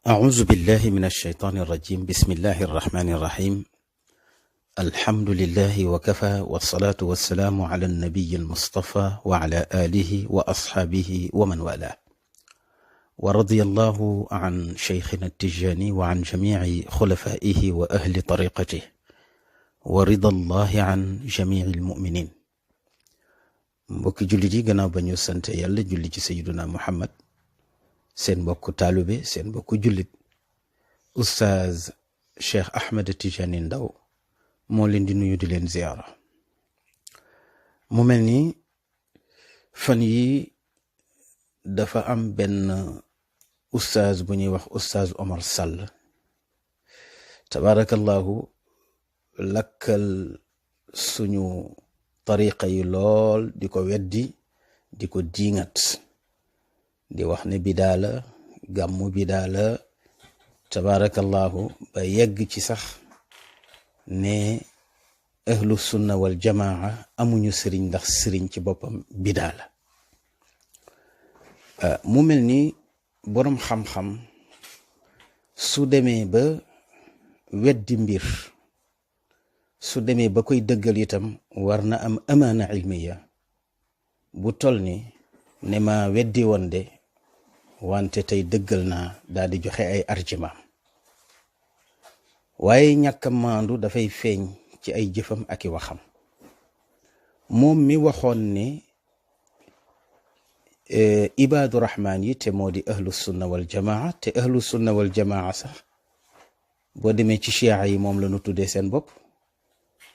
أعوذ بالله من الشيطان الرجيم. بسم الله الرحمن الرحيم. الحمد لله وكفى، والصلاة والسلام على النبي المصطفى وعلى آله وأصحابه ومن والاه، ورضي الله عن شيخنا التجاني وعن جميع خلفائه وأهل طريقته، ورضا الله عن جميع المؤمنين. mbokki jullit yi gannaaw ba ñu sant yàlla julli ci sayyiduna Muhammad, seen mbokku taalube, seen mbokku jullit Oustaz Cheikh Ahmed Tijani Ndaw moo leen di nuyu di leen ziyaara. mu mel ni fan yi dafa am benn oustaz bu ñuy wax Oustaz Omar Sall, tabarakallahu, lakkal suñu tariqa yi lool, di ko weddi, di ko diingat, di wax ne bidaa la, gàmmu bidaa la, tabarakallahu, ba yegg ci sax ne ahlu sunna wal jamaa amuñu sëriñ ndax sëriñ ci boppam bidaa la. mu mel ni boroom xam-xam su demee ba weddi mbir, su demee ba koy dëggal itam war na am amaana ilmiya bu tol ni ne ma weddi woon de wante tey dëggal naa, daal di joxe ay argument. waaye ñàkk a maandu dafay feeñ ci ay jëfam ak i waxam. moom mi waxoon ne ibaadu rahmaan yi te moo di ahlu sunna wal jamaa, te ahlu sunna wal jamaa sax boo demee ci chia yi moom la ñu tuddee seen bopp,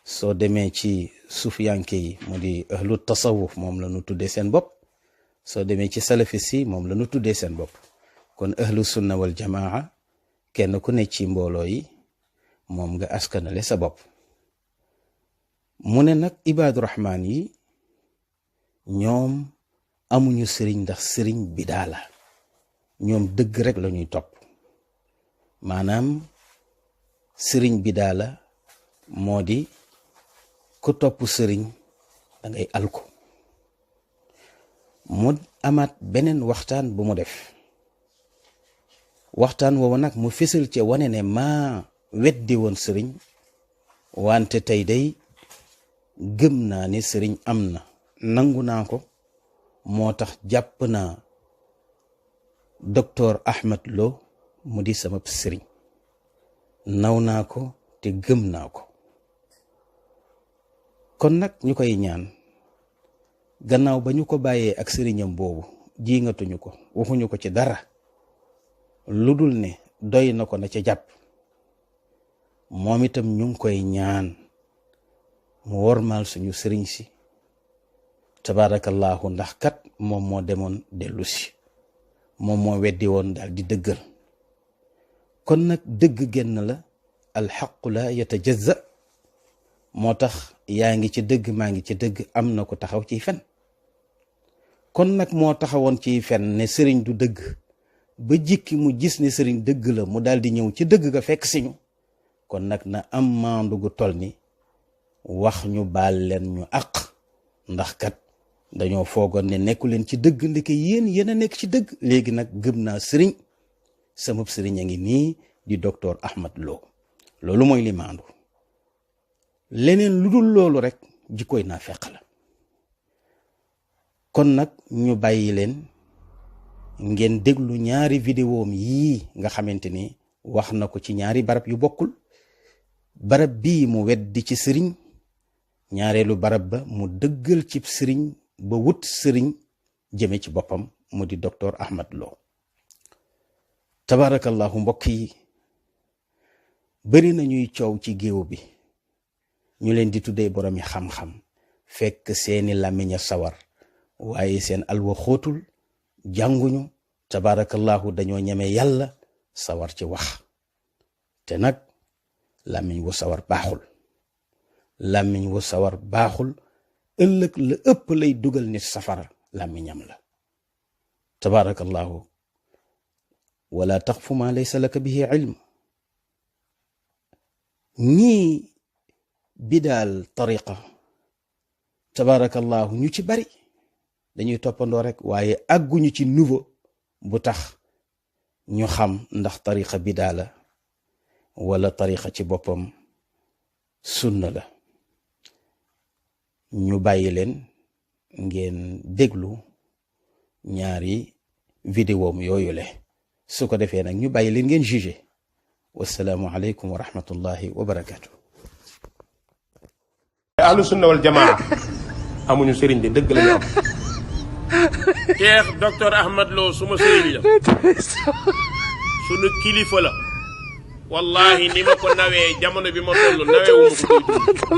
soo demee ci sufiyanke yi mu di ahlu tasawuf moom la ñu tuddee seen bopp, soo demee ci salafis yi moom la ñu tuddee seen bopp. kon ahlu sunna wal jamaa kenn ku ne ci mbooloo yi moom nga askanale sa bopp. mu ne nag ibaadu rahmaan yi ñoom amuñu sëriñ ndax sëriñ bidaa la, ñoom dëgg rek la ñuy topp. maanaam sëriñ bidaa la moo di ku topp sëriñ da ngay alko. mu amaat beneen waxtaan bu mu def, waxtaan woowu nag mu fësal ci wane ne maa weddi woon sëriñ, wante tey day gëm naa ni sëriñ am na, nangu naa ko, moo tax jàpp naa docteur Ahmed Lo mu di sama sëriñ, naw naa ko te gëm naa ko. kon nag ñu koy ñaan, gannaaw ba ñu ko bàyyee ak sëriñam boobu, jiingatuñu ko, waxuñu ko ci dara lu dul ne doy na ko na ca jàpp. moom itam ñu ngi koy ñaan mu wormaal suñu sëriñ si, tabarakallahu, ndax kat moom moo demoon dellu si, moom moo weddi woon daal di dëggal. kon nag dëgg génn la, alxaqu la yatajazza, moo tax yaa ngi ci dëgg, maa ngi ci dëgg, am na ko taxaw ciy fen. kon nag moo taxawoon ciy fen ne sëriñ du dëgg, ba jikki mu gis ne sëriñ dëgg la, mu daal di ñëw ci dëgg ga fekk siñu. kon nag na am maandu gu tol ni wax ñu baal leen ñu àq, ndax kat dañoo foogoon ne nekku leen ci dëgg, ndeke yéen a nekk ci dëgg. léegi nag gëm naa sëriñ, sama sëriñ a ngi nii di docteur Ahmed Lo. loolu mooy li maandu. leneen lu dul loolu rek jikkoy naa feq la. kon nag ñu bàyyi leen ngeen déglu ñaari vidéom yii nga xamante ni wax na ko ci ñaari barab yu bokkul. barab bii mu weddi ci sëriñ, ñaareelu barab ba mu dëggal ci sëriñ ba wut sëriñ jëme ci boppam mu di docteur Ahmed Lo. tabarakallahu, mbokk yi, bari na ñuy coow ci géew bi, ñu leen di tuddee boromi xam-xam, fekk seeni làmmiñ a sawar, waaye seen alwa xóotul, jànguñu, tabarakallahu, dañoo ñeme yàlla, sawar ci wax. te nag làmmiñ wu sawar baaxul, làmmiñ wu sawar baaxul, ëllëg la ëpp lay dugal nit safara làmmiñam la. tabarakallahu, wala taqfu ma laysa laka bihi ilm. ñii bidaal tariqa, tabarakallahu, ñu ci bari dañuy toppandoo rek, waaye àgguñu ci niveau bu tax ñu xam ndax tariqa bidaa la wala tariqa ci boppam sunna la. ñu bàyyi leen ngeen déglu ñaari vidéom yooyu le su ko defee nag ñu bàyyi leen ngeen jugé. wassalaamu aleykum wa rahmatullahi wa barakaatu. ahlu sunna wal jamaa amuñu sëriñ de dëgg lañu am. Cheikh docteur Ahmad Lo suma sëriñ la sunu kilifa la wallahi ni ma ko nawee jamono bi ma toll nawee wu ma ko